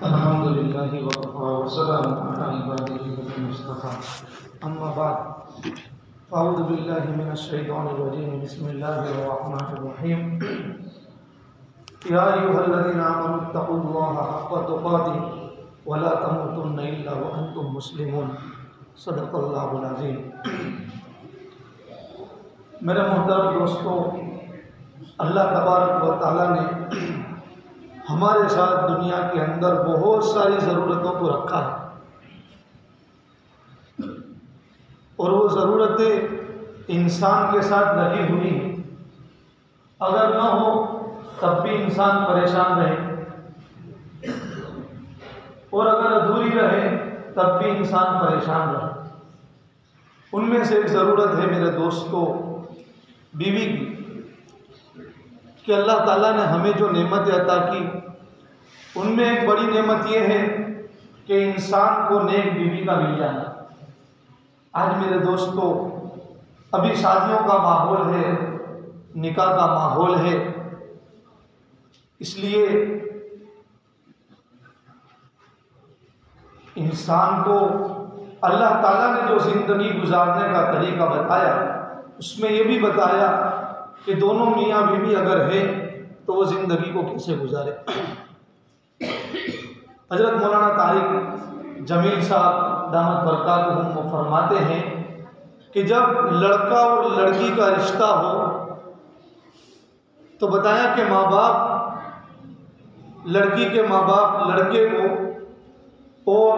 अल्हम्दुलिल्लाहि वकफ़ा वस्सलामु अला इबादिहिल मुस्तफ़ा अम्मा बाद फ़अऊज़ु बिल्लाहि मिनश शैतानिर रजीम बिस्मिल्लाहिर रहमानिर रहीम या अय्युहल्लज़ीना आमनु तक़ुल्लाहा हक़्क़ तुक़ातिह व ला तमूतुन्ना इल्ला व अंतुम मुस्लिमून सदक़ल्लाहुल अज़ीम। मेरे मोहतरम दोस्तों, अल्लाह तबारक व तआला ने हमारे साथ दुनिया के अंदर बहुत सारी ज़रूरतों को रखा है और वो ज़रूरतें इंसान के साथ लगी हुई हैं। अगर न हो तब भी इंसान परेशान रहे और अगर अधूरी रहे तब भी इंसान परेशान रहे। उनमें से एक ज़रूरत है मेरे दोस्तों बीवी की, कि अल्लाह ताला ने हमें जो नेमतें अता की उनमें एक बड़ी नेमत यह है कि इंसान को नेक बीवी का मिल जाना। आज मेरे दोस्तों अभी शादियों का माहौल है, निकाह का माहौल है, इसलिए इंसान को अल्लाह ताला ने जो ज़िंदगी गुजारने का तरीका बताया उसमें यह भी बताया कि दोनों मियाँ बीवी अगर है तो वो ज़िंदगी को कैसे गुजारे। हज़रत मौलाना तारिक जमील साहब दामत बरकातुहुम वो फरमाते हैं कि जब लड़का और लड़की का रिश्ता हो तो बताया कि माँ बाप लड़की के माँ बाप लड़के को और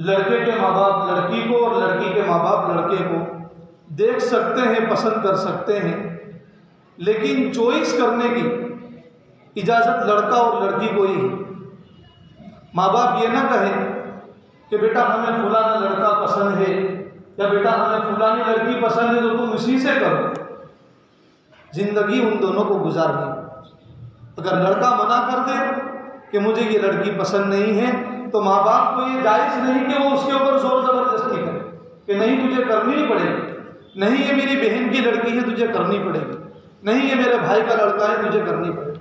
लड़के के माँ बाप लड़की को और लड़की के माँ बाप लड़के को देख सकते हैं, पसंद कर सकते हैं, लेकिन चॉइस करने की इजाज़त लड़का और लड़की को ही है। माँ बाप ये ना कहें कि बेटा हमें फलाना लड़का पसंद है या बेटा हमें फलानी लड़की पसंद है तो तुम इसी से करो। ज़िंदगी उन दोनों को गुजारनी। अगर लड़का मना कर दे कि मुझे ये लड़की पसंद नहीं है तो माँ बाप को ये जायज़ नहीं कि वो उसके ऊपर जोर ज़बरदस्ती करे कि नहीं तुझे करनी ही पड़ेगी, नहीं ये मेरी बहन की लड़की है तुझे करनी पड़ेगी, नहीं ये मेरे भाई का लड़का है तुझे करनी पड़ेगी।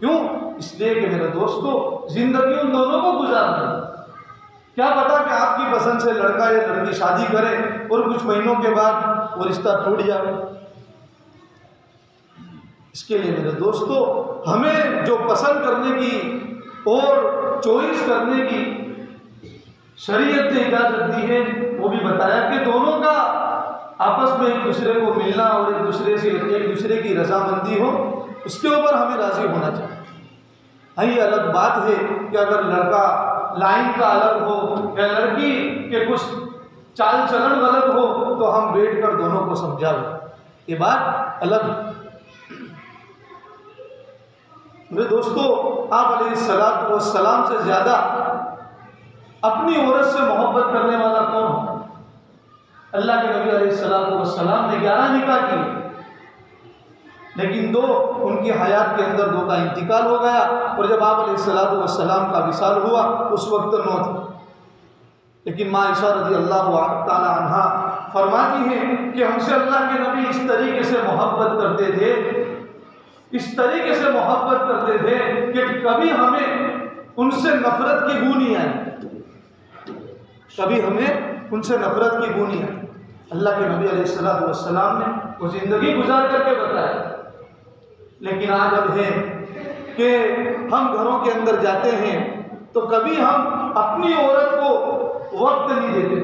क्यों? इसलिए कि मेरे दोस्तों ज़िंदगी उन दोनों को गुजारना है। क्या पता कि आपकी पसंद से लड़का या लड़की शादी करे और कुछ महीनों के बाद वो रिश्ता टूट जाए। इसके लिए मेरे दोस्तों हमें जो पसंद करने की और चॉइस करने की शरीयत ने इजाज़त दी है वो भी बताया कि दोनों का आपस में एक दूसरे को मिलना और एक दूसरे की रजामंदी हो, उसके ऊपर हमें राज़ी होना चाहिए। हाँ, ये अलग बात है कि अगर लड़का लाइन का अलग हो या लड़की के कुछ चाल चलन गलत हो तो हम बैठ कर दोनों को समझाओ, ये बात अलग है। मेरे दोस्तों आप अलैहिस्सलातु वस्सलाम से ज़्यादा अपनी औरत से मोहब्बत करने वाला कौन हो? अल्लाह के नबी अलैहिस्सलातु वस्सलाम ने 11 निकाह किए, लेकिन 2 उनकी हयात के अंदर 2 का इंतकाल हो गया और जब आप अलैहिस्सलातु वस्सलाम का विसाल हुआ उस वक्त 9 थे। लेकिन माँ आयशा रज़ी अल्लाह ताला अन्हा फरमाती हैं कि हमसे अल्लाह के नबी इस तरीके से मोहब्बत करते थे, इस तरीके से मोहब्बत करते थे कि कभी हमें उनसे नफरत की बू नहीं आई, कभी हमें उनसे नफरत की बू नहीं आई। अल्लाह के नबी अलैहिस्सलातु वस्सलाम ने वो ज़िंदगी गुजार करके बताया। लेकिन आज अब है कि हम घरों के अंदर जाते हैं तो कभी हम अपनी औरत को वक्त नहीं देते।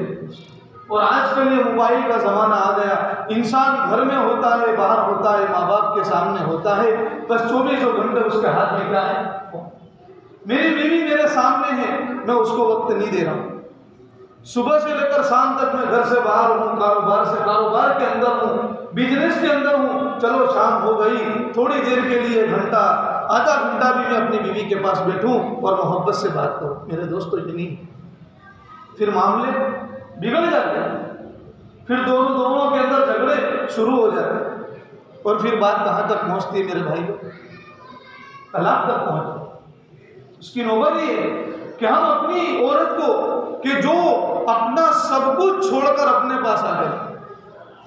और आजकल ये मोबाइल का ज़माना आ गया, इंसान घर में होता है, बाहर होता है, माँ बाप के सामने होता है, बस 24 घंटे उसके हाथ में क्या है, मेरी बीवी मेरे सामने है, मैं उसको वक्त नहीं दे रहा हूँ। सुबह से लेकर शाम तक मैं घर से बाहर हूँ, कारोबार के अंदर हूँ, बिजनेस के अंदर हूँ, चलो शाम हो गई, थोड़ी देर के लिए घंटा आधा घंटा भी मैं अपनी बीवी के पास बैठूँ और मोहब्बत से बात करूँ। मेरे दोस्तों इतनी फिर मामले बिगड़ जाते हैं, फिर दोनों के अंदर झगड़े शुरू हो जाते हैं और फिर बात कहाँ तक पहुँचती है मेरे भाई, तलाक तक पहुँचती। उसकी नौबत ये है कि हम अपनी औरत को कि जो अपना सब कुछ छोड़कर अपने पास आ गए।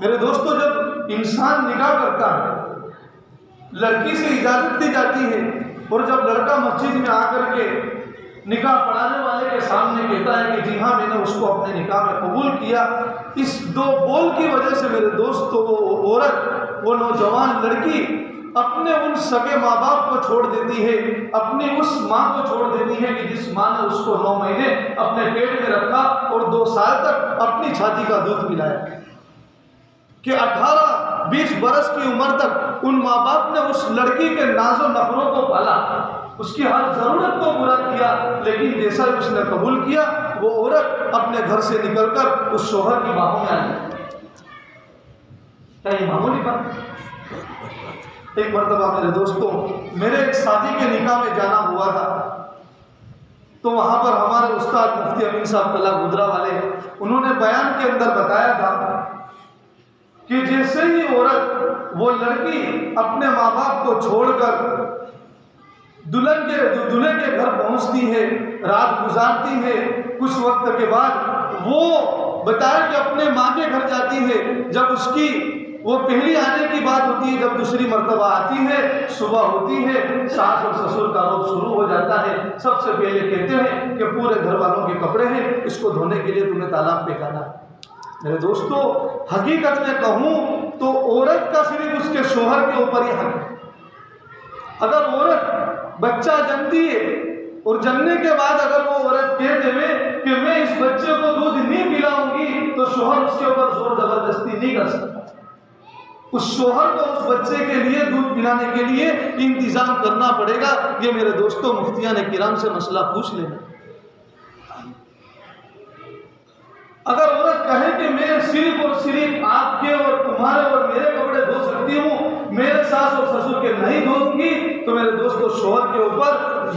मेरे दोस्तों जब इंसान निकाह करता है लड़की से इजाज़त दी जाती है, और जब लड़का मस्जिद में आकर के निकाह पढ़ाने वाले के सामने कहता है कि जी हाँ मैंने उसको अपने निकाह में कबूल किया, इस दो बोल की वजह से मेरे दोस्त वो औरत, वो नौजवान लड़की अपने उन सगे माँ बाप को छोड़ देती है, अपनी उस माँ को छोड़ देती है कि जिस माँ ने उसको 9 महीने अपने पेट में रखा और 2 साल तक अपनी छाती का दूध पिलाया, कि 18-20 बरस की उम्र तक उन माँ बाप ने उस लड़की के नाजो नखरों को पाला, उसकी हर जरूरत को पूरा किया, लेकिन जैसा ही उसने कबूल किया वो औरत अपने घर से निकलकर उस शोहर की बाहों में आ गई। क्या ये मामूली बात? एक मरतबा मेरे दोस्तों, मेरे एक शादी के निकाह में जाना हुआ था, तो वहां पर हमारे उस्ताद मुफ्ती अमीन साहब कला गुजरा वाले, उन्होंने बयान के अंदर बताया था कि जैसे ही औरत, वो लड़की अपने माँ बाप को छोड़कर दूल्हे के घर पहुंचती है, रात गुजारती है, कुछ वक्त के बाद वो बताया कि अपने माँ के घर जाती है। जब उसकी वो पहली आने की बात होती है, जब दूसरी मर्तबा आती है, सुबह होती है, सास और ससुर का रोग शुरू हो जाता है। सबसे पहले कहते हैं कि पूरे घर वालों के कपड़े हैं, इसको धोने के लिए तुम्हें तालाब पे जाना है। मेरे दोस्तों, हकीकत में कहूँ तो औरत का सिर्फ उसके शोहर के ऊपर ही हक है। अगर औरत बच्चा जन्मती है और जन्मने के बाद अगर वो औरत कह देवे कि मैं इस बच्चे को दूध नहीं पिलाऊंगी, तो शोहर उसके ऊपर जोर जबरदस्ती नहीं कर सकता। उस शोहर को उस बच्चे के लिए दूध पिलाने के लिए इंतजाम करना पड़ेगा। ये मेरे दोस्तों मुफ्तियां ने किराम से मसला पूछ लेना। अगर औरत कहे कि मैं सिर्फ और सिर्फ आपके और तुम्हारे और मेरे कपड़े धो सकती हूँ, मेरे सास और ससुर के नहीं धोऊंगी, तो मेरे दोस्तों शोहर के ऊपर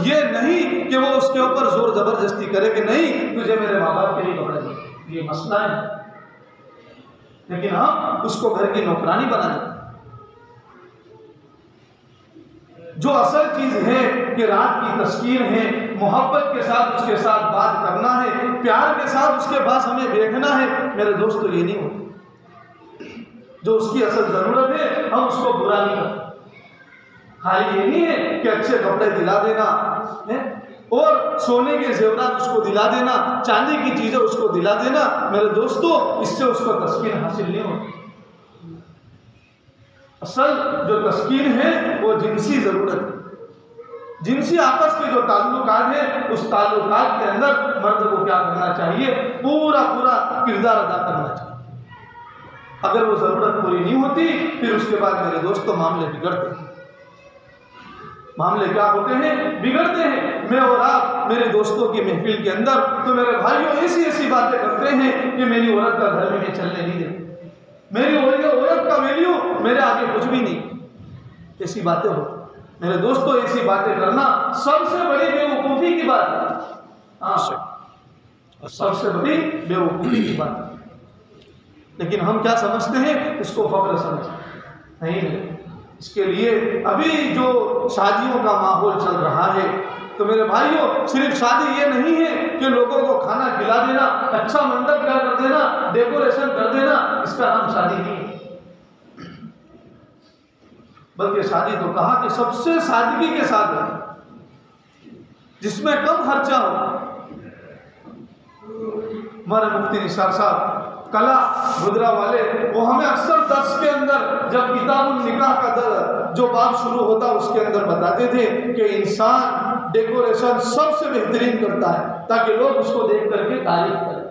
ये नहीं कि वो उसके ऊपर जोर जबरदस्ती करे कि नहीं तुझे मेरे माँ बाप के लिए कपड़े दो। ये मसला है, लेकिन हम उसको घर की नौकरानी बना दें। जो असल चीज है कि रात की तस्कीन है, मोहब्बत के साथ उसके साथ बात करना है, प्यार के साथ उसके पास हमें बैठना है, मेरे दोस्तों ये नहीं होता। जो उसकी असल जरूरत है हम उसको बुरा नहीं करते। खाली ये नहीं है कि अच्छे कपड़े दिला देना है और सोने के जेवरात उसको दिला देना, चांदी की चीजें उसको दिला देना। मेरे दोस्तों, इससे उसको तस्कीन हासिल नहीं होती। असल जो तस्कीन है वो जिनसी जरूरत है। जिनसी आपस के जो ताल्लुकात है, उस ताल्लुकात के अंदर मर्द को क्या करना चाहिए? पूरा किरदार अदा करना चाहिए। अगर वो जरूरत पूरी नहीं होती, फिर उसके बाद मेरे दोस्तों मामले बिगड़ते हैं। मामले क्या होते हैं? बिगड़ते हैं। मैं और आप मेरे दोस्तों की महफिल के अंदर तो मेरे भाइयों ऐसी ऐसी बातें करते हैं कि मेरी औरत का घर में मैं चलने नहीं देता, मेरी औरत का वैल्यू मेरे आगे कुछ भी नहीं, ऐसी बातें हो। मेरे दोस्तों, ऐसी बातें करना सबसे बड़ी बेवकूफ़ी की बात है। हाँ, सबसे बड़ी बेवकूफ़ी की बात है। लेकिन हम क्या समझते हैं? इसको फख्र समझते नहीं। इसके लिए अभी जो शादियों का माहौल चल रहा है, तो मेरे भाइयों, सिर्फ शादी ये नहीं है कि लोगों को खाना खिला देना, अच्छा मंडप क्या कर देना, डेकोरेशन कर देना, इसका नाम शादी नहीं है। बल्कि शादी तो कहा कि सबसे सादगी के साथ है, जिसमें कम खर्चा हो। हमारे मुफ्ती निसार साहब कला गुजरा वाले, वो हमें अक्सर दर्स के अंदर जब किताबुल निकाह का जो बाब शुरू होता उसके अंदर बताते थे कि इंसान डेकोरेशन सबसे बेहतरीन करता है ताकि लोग उसको देख करके तारीफ करें।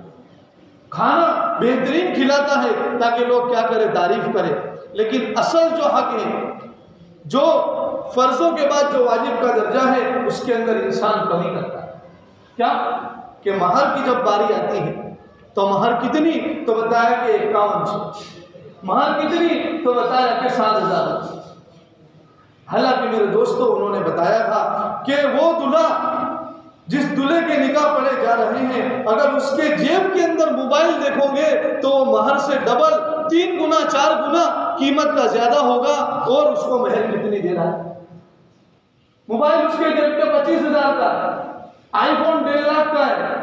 खाना बेहतरीन खिलाता है ताकि लोग क्या करें? तारीफ करें। लेकिन असल जो हक है, जो फर्जों के बाद जो वाजिब का दर्जा है, उसके अंदर इंसान कमी करता है। क्या कि महर की जब बारी आती है तो महर कितनी? तो बताया कि 5100। महर कितनी? तो बताया कि 7000। हालांकि मेरे दोस्तों, उन्होंने बताया था कि वो दूल्हा जिस दूल्हे के निकाह पढ़े जा रहे हैं, अगर उसके जेब के अंदर मोबाइल देखोगे तो महर से डबल, 3 गुना 4 गुना कीमत का ज्यादा होगा। और उसको महर कितनी दे रहा है? मोबाइल उसके जेब पे 25,000 का, आईफोन 1.5 लाख का है,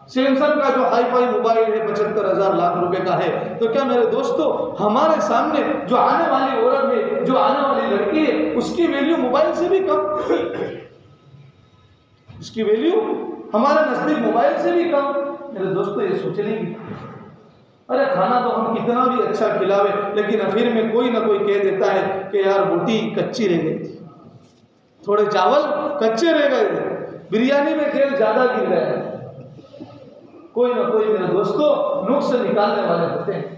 सैमसंग का जो हाईफाई मोबाइल है 75,000 लाख रुपए का है। तो क्या मेरे दोस्तों, हमारे सामने जो आने वाली औरत है, जो आने वाली लड़की है, उसकी वैल्यू मोबाइल से भी कम, उसकी वैल्यू हमारे नजदीक मोबाइल से भी कम। मेरे दोस्तों ये सोचने की, अरे खाना तो हम कितना भी अच्छा खिलावे, लेकिन आखिर में कोई ना कोई कह देता है कि यार रोटी कच्ची रह गई थी, थोड़े चावल कच्चे रह गए थे, बिरयानी में तेल ज्यादा गिर गया। कोई ना कोई मेरे दोस्तों नुक्स निकालने वाले होते हैं।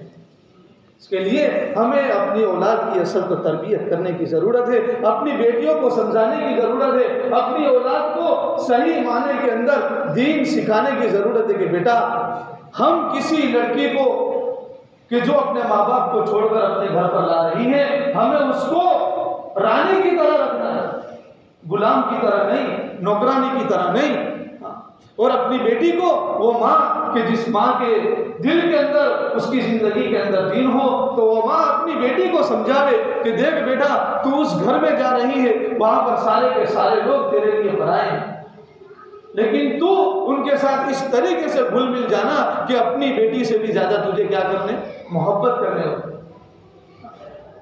इसके लिए हमें अपनी औलाद की असल तो तरबियत करने की ज़रूरत है, अपनी बेटियों को समझाने की ज़रूरत है, अपनी औलाद को सही माने के अंदर दीन सिखाने की ज़रूरत है कि बेटा हम किसी लड़की को कि जो अपने माँ बाप को छोड़कर अपने घर पर ला रही है, हमें उसको रानी की तरह रखना है, गुलाम की तरह नहीं, नौकरानी की तरह नहीं। और अपनी बेटी को वो माँ कि जिस माँ के दिल के अंदर, उसकी जिंदगी के अंदर दीन हो, तो वो माँ अपनी बेटी को समझावे कि देख बेटा तू उस घर में जा रही है, वहां पर सारे के सारे लोग तेरे लिए पराए हैं, लेकिन तू उनके साथ इस तरीके से घुल मिल जाना कि अपनी बेटी से भी ज्यादा तुझे क्या करने, मोहब्बत करने लगे।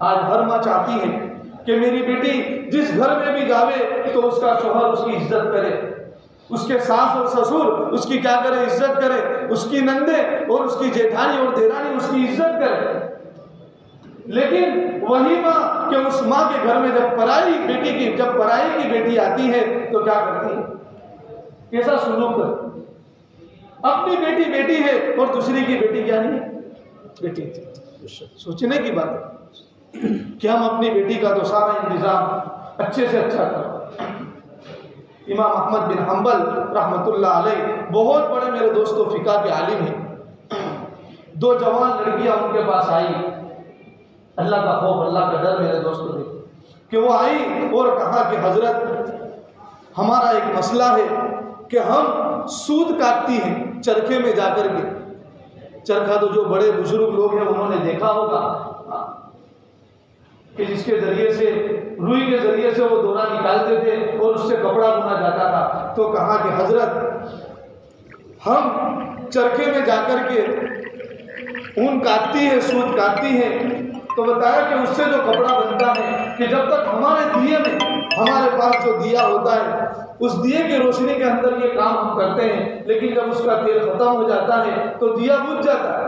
आज हर माँ चाहती है कि मेरी बेटी जिस घर में भी जावे तो उसका शौहर उसकी इज्जत करे, उसके सास और ससुर उसकी क्या करे, इज्जत करे, उसकी नंदे और उसकी जेठानी और देरानी उसकी इज्जत करे। लेकिन वही माँ कि उस माँ के घर में जब पराई की बेटी आती है तो क्या करती है, कैसा सुलूक कर, अपनी बेटी बेटी है और दूसरी की बेटी क्या नहीं है, बेटी थी। सोचने की बात है कि हम अपनी बेटी का तो सारा इंतजाम अच्छे से अच्छा करें। इमाम अहमद बिन हम्बल रहमतुल्लाह अलैह बहुत बड़े मेरे दोस्तों फिका के आलिम हैं। दो जवान लड़कियां उनके पास आई, अल्लाह का खौफ, अल्लाह का डर मेरे दोस्तों ने, कि वो आई और कहा कि हजरत हमारा एक मसला है कि हम सूद काटती हैं चरखे में जाकर के। चरखा तो जो बड़े बुजुर्ग लोग हैं उन्होंने देखा होगा कि जिसके जरिए से, रुई के जरिए से वो डोरा निकालते थे और उससे कपड़ा बुना जाता था। तो कहा कि हजरत हम चरखे में जाकर के ऊन काटती है, सूत काटती है। तो बताया कि उससे जो कपड़ा बनता है कि जब तक हमारे दिए में, हमारे पास जो दिया होता है उस दिए की रोशनी के अंदर ये काम हम करते हैं, लेकिन जब उसका तेल खत्म हो जाता है तो दिया बुझ जाता है।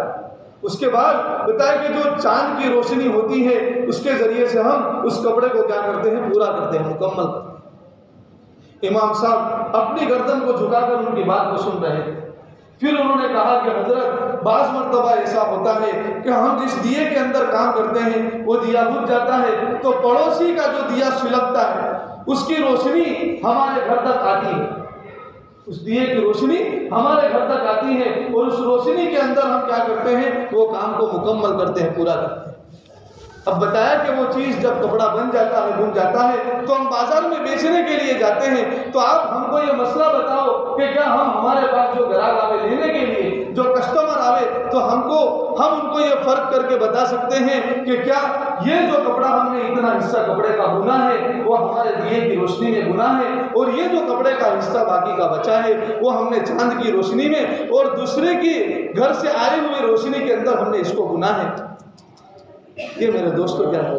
उसके बाद बताया कि जो चांद की रोशनी होती है उसके जरिए से हम उस कपड़े को क्या करते हैं, पूरा करते हैं, मुकम्मल करते हैं। इमाम साहब अपनी गर्दन को झुकाकर उनकी बात को सुन रहे थे। फिर उन्होंने कहा कि हजरत बाज मर्तबा ऐसा होता है कि हम जिस दिए के अंदर काम करते हैं वो दिया बुझ जाता है, तो पड़ोसी का जो दिया सुलगता है उसकी रोशनी हमारे घर तक आती है, उस दिए की रोशनी हमारे घर तक आती है और उस रोशनी के अंदर हम क्या करते हैं, वो काम को मुकम्मल करते हैं, पूरा करते हैं। अब बताया कि वो चीज़ जब कपड़ा बन जाता है, बुन जाता है, तो हम बाजार में बेचने के लिए जाते हैं। तो आप हमको ये मसला बताओ कि क्या हम, हमारे पास जो ग्राहक आवे लेने के लिए, जो कस्टमर आवे, तो हम उनको ये फर्क करके बता सकते हैं कि क्या ये जो कपड़ा हमने इतना हिस्सा कपड़े का बुना है वो हमारे दिए की रोशनी में बुना है, और ये जो कपड़े का हिस्सा बाकी का बचा है वो हमने चांद की रोशनी में और दूसरे की घर से आए हुए रोशनी के अंदर हमने इसको बुना है। ये मेरे दोस्तों क्या है,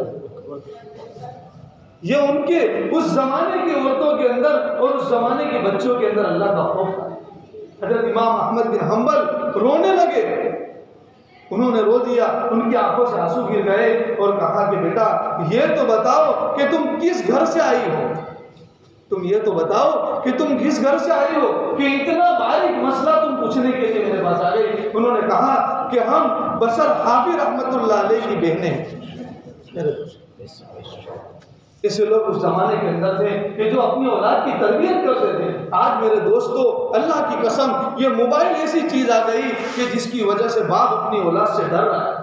ये उनके उस जमाने की औरतों के अंदर और उस जमाने के बच्चों के अंदर अल्लाह का खौफ था। हजरत इमाम अहमद बिन हम्बल रोने लगे, उन्होंने रो दिया, उनकी आंखों से आंसू गिर गए और कहा कि बेटा ये तो बताओ कि तुम किस घर से आई हो, तुम ये तो बताओ कि तुम किस घर से आई हो कि इतना बारीक मसला तुम पूछने के लिए मेरे पास आ गई। उन्होंने कहा कि हम बशर हाफिज रहमतुल्लाह अलैह की बहनें हैं। ऐसे लोग उस जमाने के अंदर थे कि जो अपनी औलाद की तरबियत करते थे। आज मेरे दोस्तों अल्लाह की कसम ये मोबाइल ऐसी चीज आ गई कि जिसकी वजह से बाप अपनी औलाद से डर रहा है,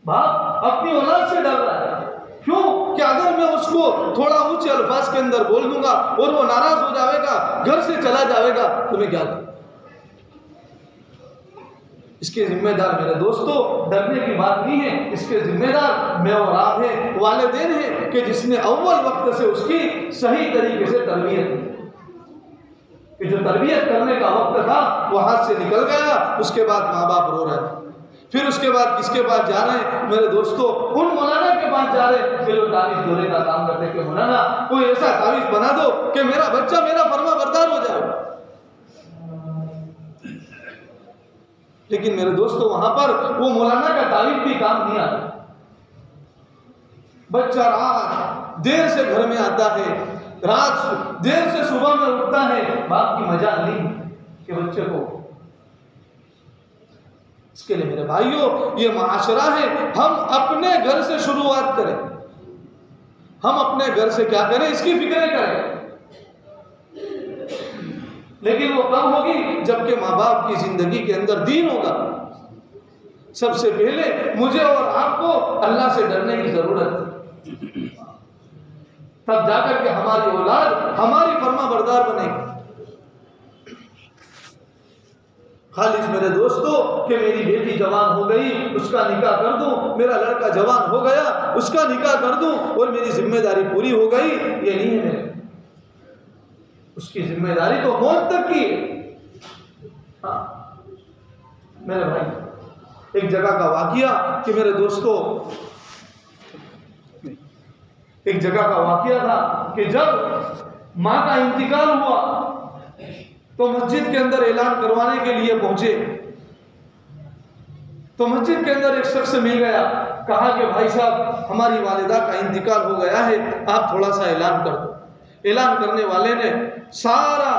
बाप अपनी औलाद से डर रहा है। क्यों? कि अगर मैं उसको थोड़ा ऊंचे अल्फाज के अंदर बोल दूंगा और वो नाराज हो जाएगा, घर से चला जाएगा, तो मैं क्या करूं? इसके जिम्मेदार मेरे दोस्तों डरने की बात नहीं है, इसके जिम्मेदार मैं और आप हैं, वालिदैन हैं कि जिसने अव्वल वक्त से उसकी सही तरीके से तरबियत की। जो तरबियत करने का वक्त था वो हाथ से निकल गया, उसके बाद माँ बाप रो रहे। फिर उसके बाद किसके पास जा रहे हैं मेरे दोस्तों? उन मौलाना के पास जा रहे हैं कि जो तावीज़ दोरे का काम करते कि मौलाना कोई ऐसा तावीज़ बना दो कि मेरा बच्चा मेरा फर्मा बरदार हो जाए। लेकिन मेरे दोस्तों वहां पर वो मौलाना का तावीज़ भी काम नहीं आता। बच्चा रात देर से घर में आता है, रात देर से सुबह में उठता है, बाप की मजा नहीं कि बच्चे को। इसके लिए मेरे भाइयों ये माशरा है, हम अपने घर से शुरुआत करें, हम अपने घर से क्या करें इसकी फिक्र करें। लेकिन वो कब होगी? जबकि माँ बाप की जिंदगी के अंदर दीन होगा। सबसे पहले मुझे और आपको अल्लाह से डरने की जरूरत है, तब जाकर के हमारी औलाद हमारी फर्मा बरदार बनेगी। खालिस मेरे दोस्तों कि मेरी बेटी जवान हो गई उसका निकाह कर दूं, मेरा लड़का जवान हो गया उसका निकाह कर दूं और मेरी जिम्मेदारी पूरी हो गई, ये नहीं है मेरे। उसकी जिम्मेदारी तो मौत तक की है। हाँ मेरे भाई, एक जगह का वाकया कि मेरे दोस्तों एक जगह का वाकया था कि जब माँ का इंतकाल हुआ तो मस्जिद के अंदर ऐलान करवाने के लिए पहुंचे, तो मस्जिद के अंदर एक शख्स मिल गया, कहा कि भाई साहब हमारी वालिदा का इंतकाल हो गया है, आप थोड़ा सा ऐलान कर दो। ऐलान करने वाले ने सारा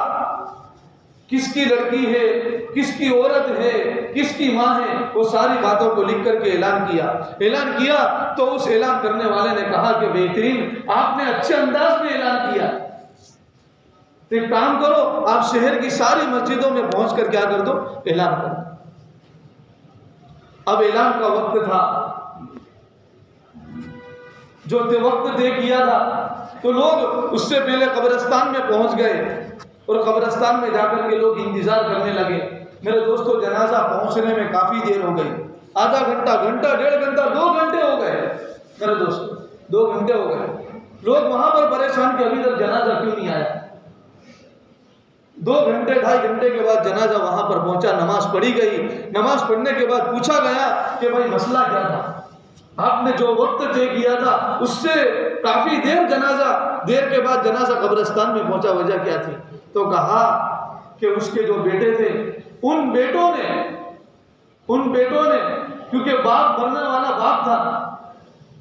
किसकी लड़की है, किसकी औरत है, किसकी माँ है, वो सारी बातों को लिख करके ऐलान किया। ऐलान किया तो उस ऐलान करने वाले ने कहा कि बेहतरीन, आपने अच्छे अंदाज में ऐलान किया, तो एक काम करो आप शहर की सारी मस्जिदों में पहुंच कर क्या कर दो, ऐलान कर दो। अब ऐलान का वक्त था, जो वक्त तय किया था, तो लोग उससे पहले कब्रिस्तान में पहुंच गए और कब्रिस्तान में जाकर के लोग इंतजार करने लगे। मेरे दोस्तों जनाजा पहुंचने में काफी देर हो गई, आधा घंटा, घंटा, 1.5 घंटा, 2 घंटे हो गए। मेरे दोस्तों 2 घंटे हो गए। लोग वहां पर परेशान कि अभी तक जनाजा क्यों नहीं आया। 2 घंटे 2.5 घंटे के बाद जनाजा वहां पर पहुंचा, नमाज पढ़ी गई। नमाज पढ़ने के बाद पूछा गया कि भाई मसला क्या था, आपने जो वक्त तय किया था उससे काफी देर के बाद जनाजा कब्रिस्तान में पहुंचा, वजह क्या थी? तो कहा कि उसके जो बेटे थे उन बेटों ने क्योंकि बाप मरने वाला बाप था,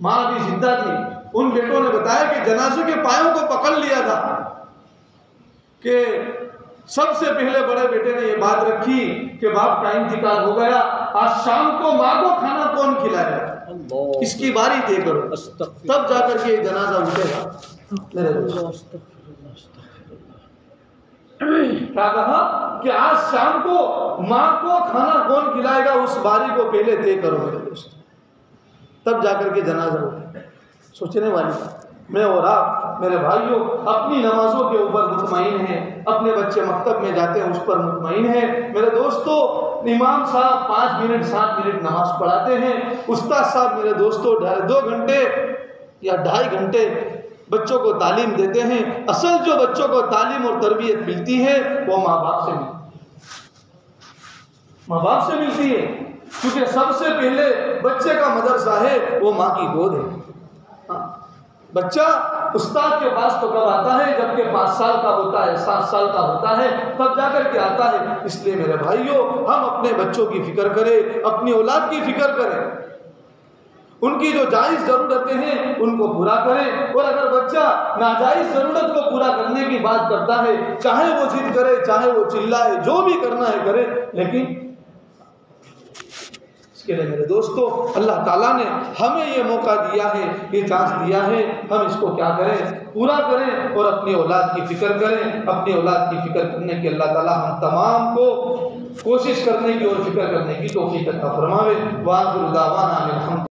माँ भी जिंदा थी, उन बेटों ने बताया कि जनाजे के पायों को पकड़ लिया था कि सबसे पहले बड़े बेटे ने ये बात रखी कि बाप का इंतकाल हो गया, आज शाम को माँ को खाना कौन खिलाएगा, इसकी बारी तय करो, तब जाकर के जनाजा उठेगा। मेरे दोस्त क्या कहा कि आज शाम को माँ को खाना कौन खिलाएगा, उस बारी को पहले तय करो मेरे दोस्त, तब जाकर के जनाजा उठेगा। सोचने वाली बात। मैं और आप मेरे भाइयों अपनी नमाजों के ऊपर मुतमईन हैं, अपने बच्चे मकतब में जाते हैं उस पर मुतमईन हैं। मेरे दोस्तों इमाम साहब 5 मिनट 7 मिनट नमाज पढ़ाते हैं, उस्ताद साहब मेरे दोस्तों 2 घंटे या 2.5 घंटे बच्चों को तालीम देते हैं। असल जो बच्चों को तालीम और तरबियत मिलती है वो माँ बाप से मिलती है, क्योंकि सबसे पहले बच्चे का मदरसा है वो माँ की गोद है। बच्चा उस्ताद के पास तो कब आता है, जबकि 5 साल का होता है, 7 साल का होता है, तब जाकर के आता है। इसलिए मेरे भाइयों हम अपने बच्चों की फिक्र करें, अपनी औलाद की फिक्र करें, उनकी जो जायज़ ज़रूरतें हैं उनको पूरा करें। और अगर बच्चा नाजायज़ ज़रूरत को पूरा करने की बात करता है, चाहे वो जिद करे, चाहे वो चिल्लाए, जो भी करना है करे, लेकिन इसके लिए मेरे दोस्तों अल्लाह ताला ने हमें ये मौका दिया है, ये चांस दिया है, हम इसको क्या करें, पूरा करें और अपनी औलाद की फिक्र करें। अपनी औलाद की फिक्र करने की अल्लाह ताला हम तमाम को कोशिश करने की और फिक्र करने की तौफीक अता फरमावे। वाखिर दावाना अनिल हम्द।